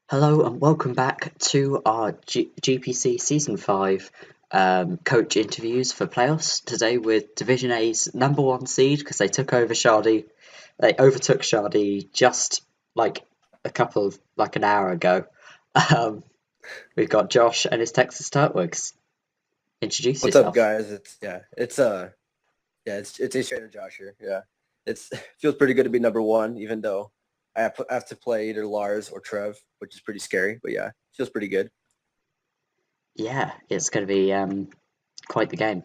Hello and welcome back to our GPC Season 5 coach interviews for playoffs. Today with Division A's number one seed because they took over Shardy. They overtook Shardy just like like an hour ago. Um, we've got Josh and his Texas Turtwigs. Introduce What's up, yourself. guys? It's A Strainer Josh here. Yeah, it's feels pretty good to be number one, even though I have to play either Lars or Trev, which is pretty scary. But yeah, feels pretty good. Yeah, it's going to be quite the game.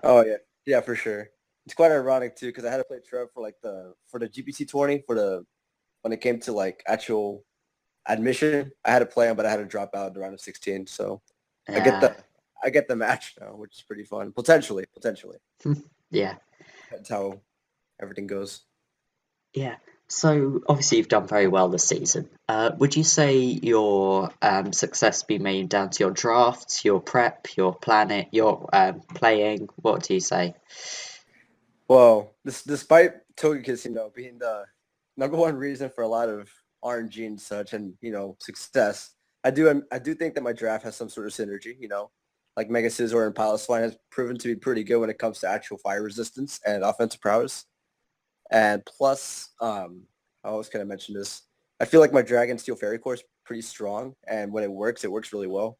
Oh yeah, yeah for sure. It's quite ironic too because I had to play Trev for the GPC 20 for the when it came to like actual admission. I had to play him, but I had to drop out in the round of 16. So I get Yeah, the I get the match now, which is pretty fun. Potentially. yeah. That's how everything goes. Yeah. So obviously you've done very well this season. Would you say your success be made down to your drafts, your prep, your planet, your playing? What do you say? Well, despite Togekiss, being the number one reason for a lot of RNG and such, and success, I do think that my draft has some sort of synergy. Like Mega Scizor and Piloswine has proven to be pretty good when it comes to actual fire resistance and offensive prowess. And plus, how else can I mention this? I feel like my Dragon Steel Fairy Core is pretty strong, and when it works really well.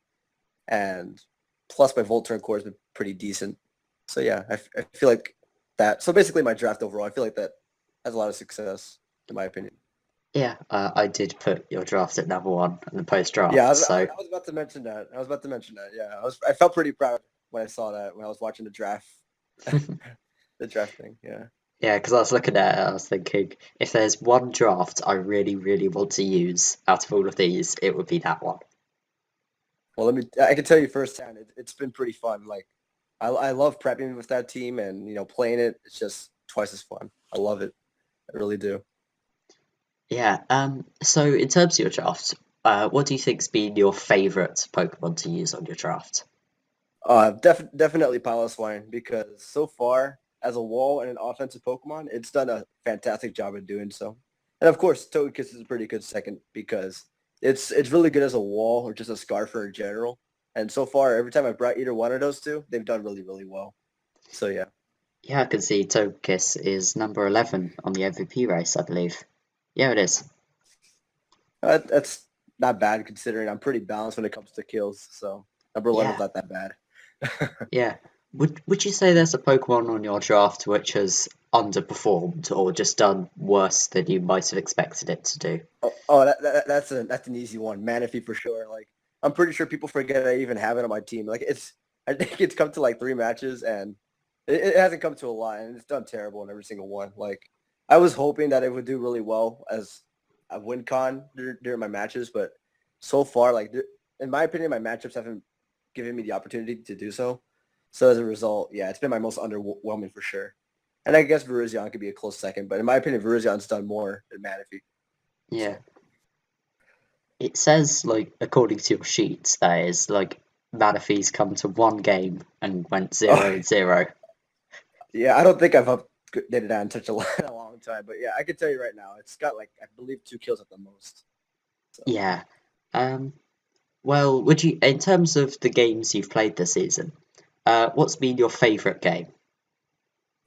And plus, my Volturn Core has been pretty decent. So yeah, I feel like that. So basically, my draft overall, I feel like that has a lot of success, in my opinion. Yeah, I did put your draft at number one in the post Yeah, draft. So I was about to mention that. I was about to mention that. Yeah, I felt pretty proud when I saw that when I was watching the draft, the draft thing. Yeah. yeah, because I was looking at it, I was thinking if there's one draft I really, really want to use out of all of these, it would be that one. Well, I can tell you firsthand, it's been pretty fun. Like, I love prepping with that team and playing it. It's just twice as fun. I love it. I really do. Yeah. So in terms of your draft, what do you think's been your favourite Pokemon to use on your draft? Definitely Piloswine because so far as a wall and an offensive Pokemon, it's done a fantastic job at doing so. And of course, Togekiss is a pretty good second because it's really good as a wall or just a Scarfer in general. And so far, every time I brought either one of those two, they've done really, really well. So yeah, Yeah, I can see Togekiss is number 11 on the MVP race, I believe. Yeah, it is. that's not bad considering I'm pretty balanced when it comes to kills. So number 11 is Yeah, not that bad. yeah. Would you say there's a Pokemon on your draft which has underperformed or just done worse than you might have expected it to do? That's an easy one. Manaphy for sure. Like I'm pretty sure people forget I even have it on my team. Like I think it's come to like three matches and it hasn't come to a lot and it's done terrible in every single one. Like I was hoping that it would do really well as a win con during my matches, but so far, like in my opinion, my matchups haven't given me the opportunity to do so. So as a result, yeah, it's been my most underwhelming for sure. And I guess Virizion could be a close second, but in my opinion, Virizion's done more than Manaphy. Yeah. So It says, like, according to your sheets, that is, like, Manaphy's come to one game and went oh, 0-0. yeah, I don't think I've updated that in such a a long time, but yeah, I can tell you right now, it's got like I believe two kills at the most. So Yeah. Um, well, would you, in terms of the games you've played this season, what's been your favourite game?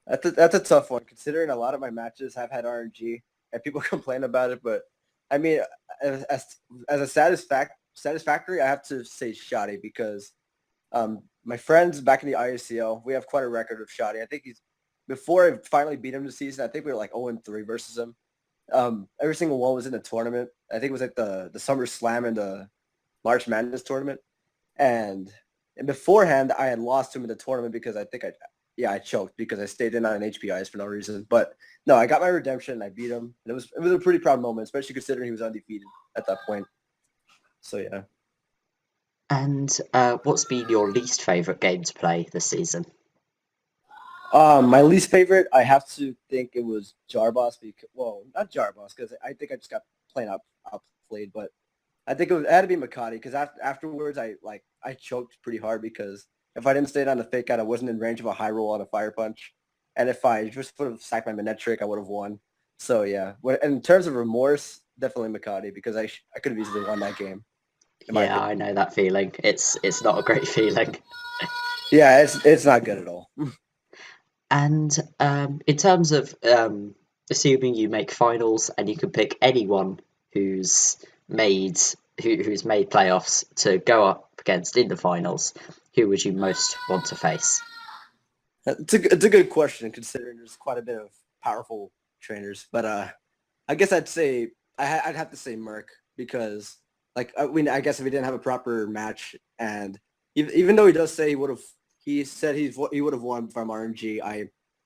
that's a tough one considering a lot of my matches have had RNG and people complain about it, but I mean, as as a satisfactory, I have to say Shoddy because my friends back in the IACL, we have quite a record of Shoddy. I think he's before I finally beat him this season. I think we were like 0-3 versus him. Every single one was in the tournament. I think it was like the Summer Slam and the March Madness tournament. And and beforehand, I had lost to him in the tournament because I choked because I stayed in on an HPIs for no reason. But no, I got my redemption and I beat him. And it was a pretty proud moment, especially considering he was undefeated at that point. So yeah. And what's been your least favourite game to play this season? My least favorite, I have to think it was Jarboss because well, not Jarboss because I think I just got plain outplayed, but I think it had to be Makati because afterwards I choked pretty hard because if I didn't stay on the fake out, I wasn't in range of a high roll on a fire punch, and if I just would have sacked my Manectric, I would have won. So yeah, in terms of remorse, definitely Makati because I could have easily won that game. In my Yeah, I opinion. know that feeling. It's not a great feeling. Yeah, it's not good at all. And in terms of assuming you make finals and you can pick anyone who's made who's made playoffs to go up against in the finals, who would you most want to face? It's a good question considering there's quite a bit of powerful trainers, but I guess I'd say I'd have to say Merc because like I guess if he didn't have a proper match and even though he does say he said he would have won from RNG,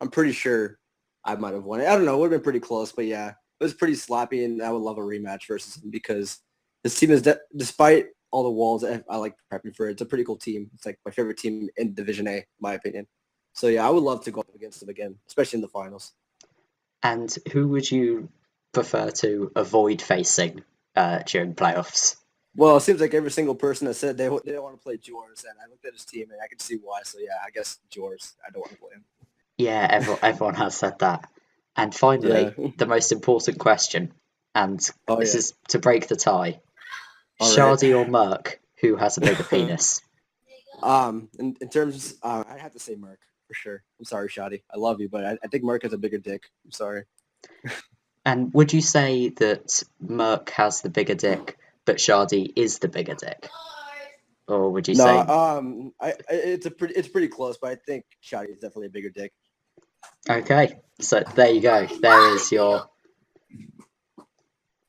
I'm pretty sure I might have won it. I don't know, it would have been pretty close, but yeah, it was pretty sloppy, and I would love a rematch versus him because this team is despite all the walls I like prepping for it. It's a pretty cool team. It's like my favorite team in Division A, in my opinion. So yeah, I would love to go up against him again, especially in the finals. And who would you prefer to avoid facing during playoffs? Well, it seems like every single person that said they don't want to play Jors, and I looked at his team and I could see why. So yeah, I guess Jors. I don't want to play him. Yeah, everyone has said that. And Yeah. finally, the most important question, and Oh this yeah. is to break the tie. All right. Shardy or Merc, who has a bigger penis? In terms, I'd have to say Merc for sure. I'm sorry, Shadi. I love you, but I think Merc has a bigger dick. I'm sorry. And would you say that Merc has the bigger dick, but Shardy is the bigger dick? Or would you No, say, it's pretty close, but I think Shadi is definitely a bigger dick. okay, so there you go. There is your,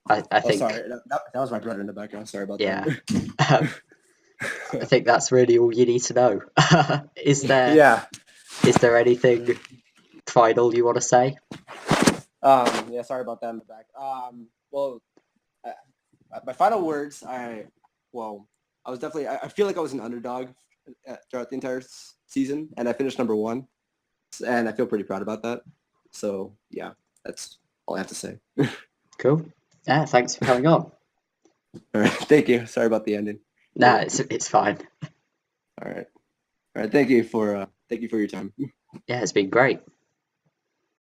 I Oh, think, sorry, that was my brother in the background. Sorry about yeah. that. I think that's really all you need to know. Is there Yeah. is there anything final you want to say? Yeah. Sorry about that in the back. Well, I, my final words. I was definitely. I feel like I was an underdog throughout the entire season, and I finished number one, and I feel pretty proud about that. So yeah, that's all I have to say. Cool. Yeah, thanks for coming on. All right. Thank you. Sorry about the ending. No, it's fine. All right. All right. Thank you for your time. Yeah, it's been great.